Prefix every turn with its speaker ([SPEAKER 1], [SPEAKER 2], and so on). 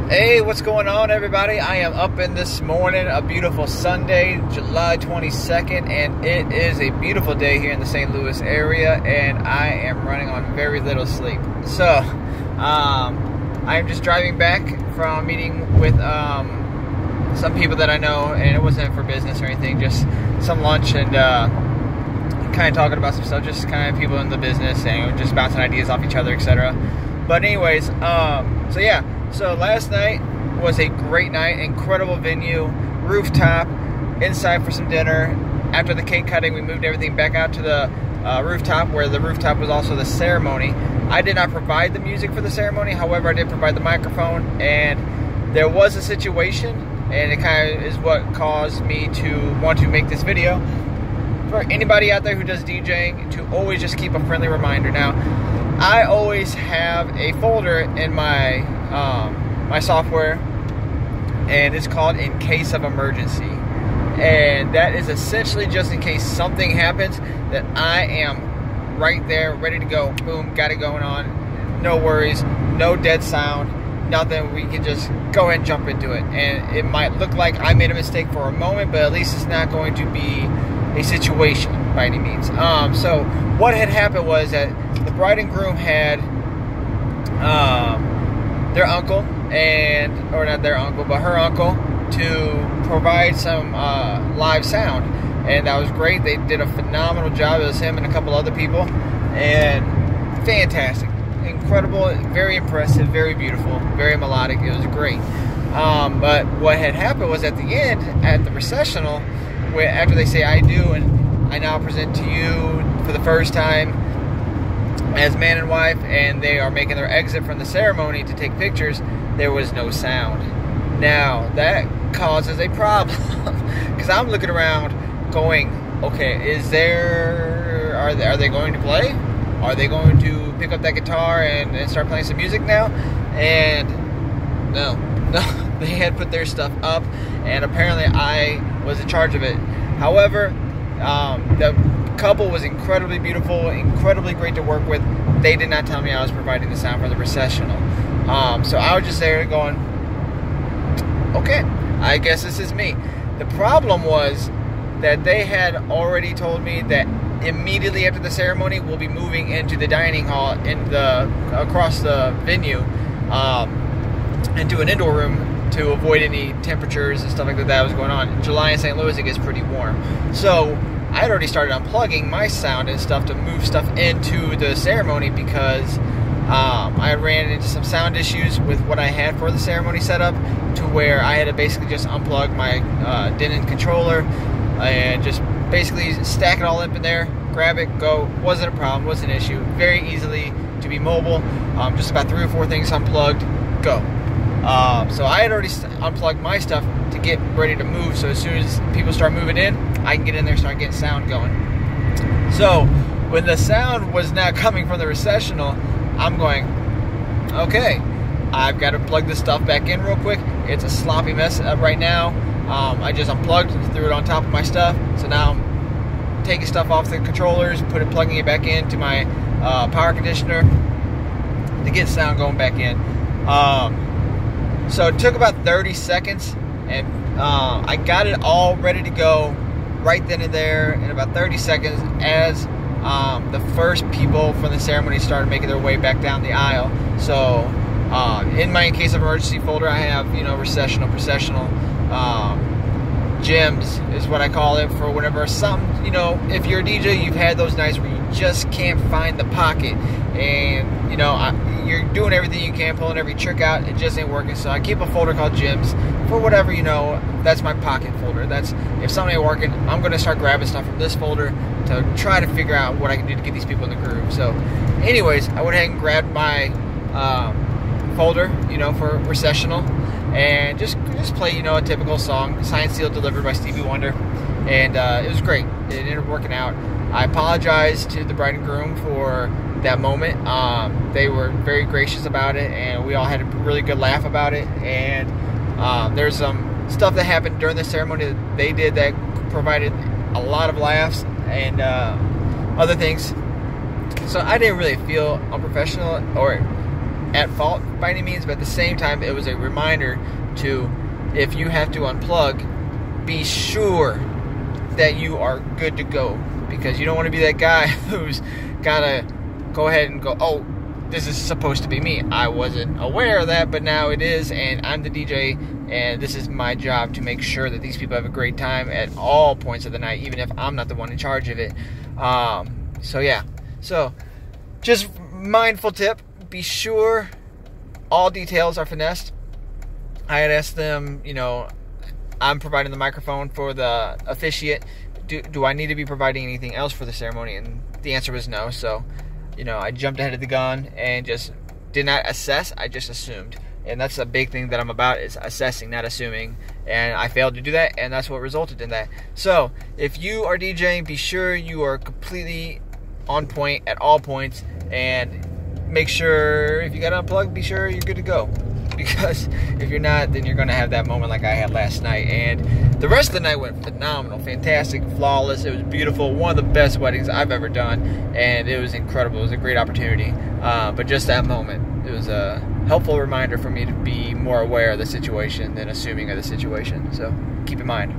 [SPEAKER 1] Hey, what's going on, everybody? I am up in this morning, a beautiful Sunday, July 22nd, and it is a beautiful day here in the St. Louis area, and I am running on very little sleep. So, I am just driving back from a meeting with some people that I know, and it wasn't for business or anything, just some lunch and kind of talking about some stuff, just kind of people in the business and just bouncing ideas off each other, etc. But anyways, so yeah. So last night was a great night, incredible venue, rooftop, inside for some dinner. After the cake cutting, we moved everything back out to the rooftop, where the rooftop was also the ceremony. I did not provide the music for the ceremony, however, I did provide the microphone, and there was a situation, and it kind of is what caused me to want to make this video. For anybody out there who does DJing, to always just keep a friendly reminder. Now, I always have a folder in my my software, and it's called In Case of Emergency, and that is essentially just in case something happens that I am right there, ready to go. Boom, got it going on. No worries, no dead sound, nothing. We can just go ahead and jump into it, and it might look like I made a mistake for a moment, but at least it's not going to be a situation by any means. So what had happened was that the bride and groom had their uncle, or not their uncle, but her uncle, to provide some live sound, and that was great. They did a phenomenal job. It was him and a couple other people, and fantastic, incredible, very impressive, very beautiful, very melodic. It was great. But what had happened was at the end, at the recessional, where after they say I do, and I now present to you for the first time as man and wife, and they are making their exit from the ceremony to take pictures, there was no sound. Now that causes a problem because I'm looking around going, okay, are they going to play? Are they going to pick up that guitar and start playing some music now? And no, they had put their stuff up, and apparently I was in charge of it. However, the couple was incredibly beautiful, incredibly great to work with. They did not tell me I was providing the sound for the recessional. So I was just there going, okay, I guess this is me. The problem was that they had already told me that immediately after the ceremony, we'll be moving into the dining hall across the venue, into an indoor room to avoid any temperatures and stuff like that was going on. In July in St. Louis, it gets pretty warm. So I had already started unplugging my sound and stuff to move stuff into the ceremony because I ran into some sound issues with what I had for the ceremony setup, to where I had to basically just unplug my Denon controller and just basically stack it all up in there, grab it, go. Wasn't a problem, wasn't an issue. Very easily to be mobile. Just about 3 or 4 things unplugged, go. So I had already unplugged my stuff to get ready to move, so as soon as people start moving in, I can get in there and start getting sound going. So when the sound was now coming from the recessional, I'm going, okay, I've got to plug this stuff back in real quick. It's a sloppy mess right now. I just unplugged, threw it on top of my stuff, so now I'm taking stuff off the controllers, plugging it back into my power conditioner to get sound going back in. So it took about 30 seconds, and I got it all ready to go right then and there in about 30 seconds as the first people from the ceremony started making their way back down the aisle. So in my In Case of Emergency folder, I have, recessional, processional, gems is what I call it, for whenever something, if you're a DJ, you've had those nights where you just can't find the pocket, and you're doing everything you can, pulling every trick out, it just ain't working. So I keep a folder called gems for whatever, that's my pocket folder. That's, if something ain't working, I'm going to start grabbing stuff from this folder to try to figure out what I can do to get these people in the groove. So anyways, I went ahead and grabbed my folder, for recessional, and just play, a typical song, Signed, Sealed, Delivered by Stevie Wonder, and it was great. It ended up working out. I apologize to the bride and groom for that moment. They were very gracious about it, and we all had a really good laugh about it. And there's some stuff that happened during the ceremony that they did that provided a lot of laughs and other things. So I didn't really feel unprofessional or at fault by any means, but at the same time, it was a reminder to, if you have to unplug, be sure that you are good to go, because you don't want to be that guy who's gotta go ahead and go, oh, this is supposed to be me. I wasn't aware of that, but now it is, and I'm the DJ, and this is my job to make sure that these people have a great time at all points of the night, even if I'm not the one in charge of it. So yeah, so just mindful tip, be sure all details are finessed. I had asked them, I'm providing the microphone for the officiate. Do I need to be providing anything else for the ceremony? And the answer was no. So, I jumped ahead of the gun and just did not assess. I just assumed. And that's a big thing that I'm about, is assessing, not assuming. And I failed to do that, and that's what resulted in that. So, if you are DJing, be sure you are completely on point at all points. And make sure, if you got to unplug, be sure you're good to go. Because if you're not, then you're going to have that moment like I had last night. And the rest of the night went phenomenal, fantastic, flawless. It was beautiful. One of the best weddings I've ever done. And it was incredible. It was a great opportunity. But just that moment, it was a helpful reminder for me to be more aware of the situation than assuming of the situation. So keep in mind.